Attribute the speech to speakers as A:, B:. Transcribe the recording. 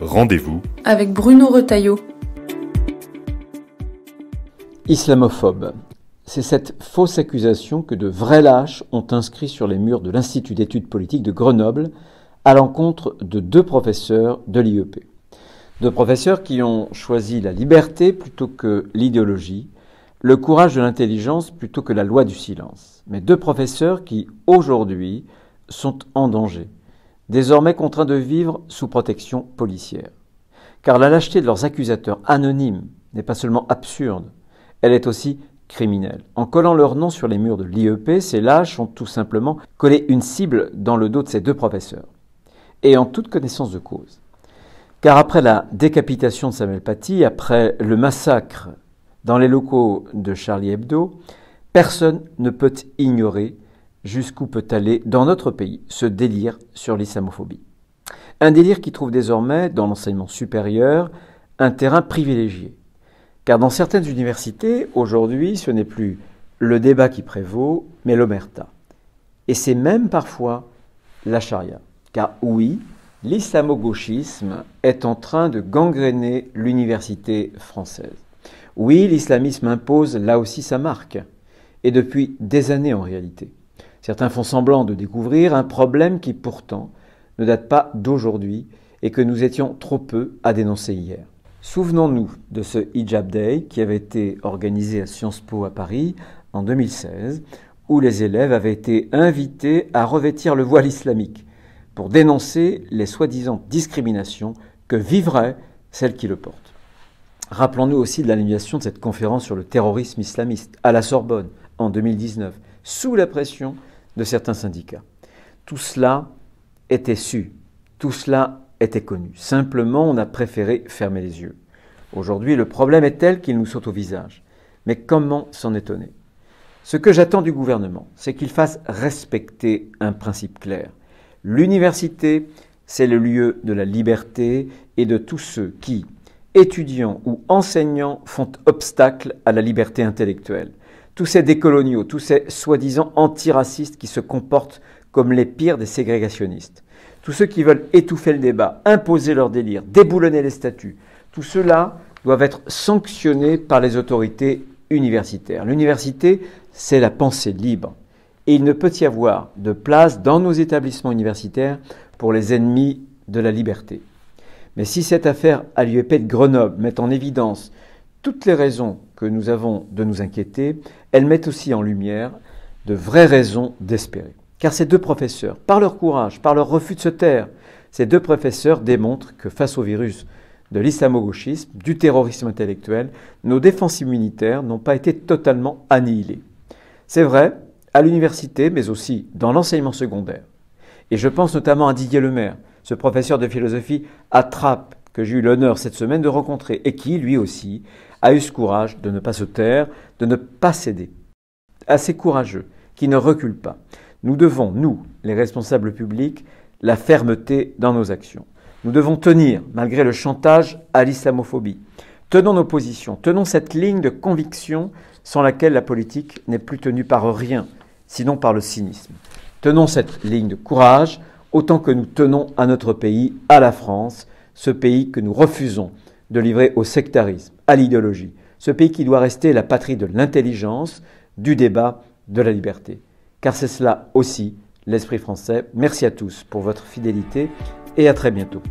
A: Rendez-vous
B: avec Bruno Retailleau.
C: Islamophobe. C'est cette fausse accusation que de vrais lâches ont inscrit sur les murs de l'Institut d'études politiques de Grenoble à l'encontre de 2 professeurs de l'IEP. 2 professeurs qui ont choisi la liberté plutôt que l'idéologie, le courage de l'intelligence plutôt que la loi du silence. Mais 2 professeurs qui, aujourd'hui, sont en danger, désormais contraints de vivre sous protection policière. Car la lâcheté de leurs accusateurs anonymes n'est pas seulement absurde, elle est aussi criminelle. En collant leur nom sur les murs de l'IEP, ces lâches ont tout simplement collé une cible dans le dos de ces 2 professeurs. Et en toute connaissance de cause. Car après la décapitation de Samuel Paty, après le massacre dans les locaux de Charlie Hebdo, personne ne peut ignorer jusqu'où peut aller dans notre pays ce délire sur l'islamophobie. Un délire qui trouve désormais dans l'enseignement supérieur un terrain privilégié. Car dans certaines universités, aujourd'hui, ce n'est plus le débat qui prévaut, mais l'omerta. Et c'est même parfois la charia. Car oui, l'islamo-gauchisme est en train de gangréner l'université française. Oui, l'islamisme impose là aussi sa marque, et depuis des années en réalité. Certains font semblant de découvrir un problème qui pourtant ne date pas d'aujourd'hui et que nous étions trop peu à dénoncer hier. Souvenons-nous de ce Hijab Day qui avait été organisé à Sciences Po à Paris en 2016, où les élèves avaient été invités à revêtir le voile islamique pour dénoncer les soi-disant discriminations que vivraient celles qui le portent. Rappelons-nous aussi de l'annulation de cette conférence sur le terrorisme islamiste à la Sorbonne en 2019, sous la pression de certains syndicats. Tout cela était su, tout cela était connu. Simplement, on a préféré fermer les yeux. Aujourd'hui, le problème est tel qu'il nous saute au visage. Mais comment s'en étonner ? Ce que j'attends du gouvernement, c'est qu'il fasse respecter un principe clair. L'université, c'est le lieu de la liberté et de tous ceux qui, étudiants ou enseignants, font obstacle à la liberté intellectuelle. Tous ces décoloniaux, tous ces soi-disant antiracistes qui se comportent comme les pires des ségrégationnistes. Tous ceux qui veulent étouffer le débat, imposer leur délire, déboulonner les statuts, tout cela doivent être sanctionnés par les autorités universitaires. L'université, c'est la pensée libre. Et il ne peut y avoir de place dans nos établissements universitaires pour les ennemis de la liberté. Mais si cette affaire à l'IEP de Grenoble met en évidence toutes les raisons que nous avons de nous inquiéter, elle met aussi en lumière de vraies raisons d'espérer. Car ces 2 professeurs, par leur courage, par leur refus de se taire, ces 2 professeurs démontrent que face au virus de l'islamo-gauchisme, du terrorisme intellectuel, nos défenses immunitaires n'ont pas été totalement annihilées. C'est vrai, à l'université, mais aussi dans l'enseignement secondaire. Et je pense notamment à Didier Lemaire, ce professeur de philosophie à Trappes que j'ai eu l'honneur cette semaine de rencontrer et qui, lui aussi, a eu ce courage de ne pas se taire, de ne pas céder. Assez courageux, qui ne recule pas. Nous devons, nous, les responsables publics, la fermeté dans nos actions. Nous devons tenir, malgré le chantage à l'islamophobie. Tenons nos positions, tenons cette ligne de conviction sans laquelle la politique n'est plus tenue par rien, sinon par le cynisme. Tenons cette ligne de courage, autant que nous tenons à notre pays, à la France, ce pays que nous refusons de livrer au sectarisme, à l'idéologie, ce pays qui doit rester la patrie de l'intelligence, du débat, de la liberté. Car c'est cela aussi l'esprit français. Merci à tous pour votre fidélité et à très bientôt.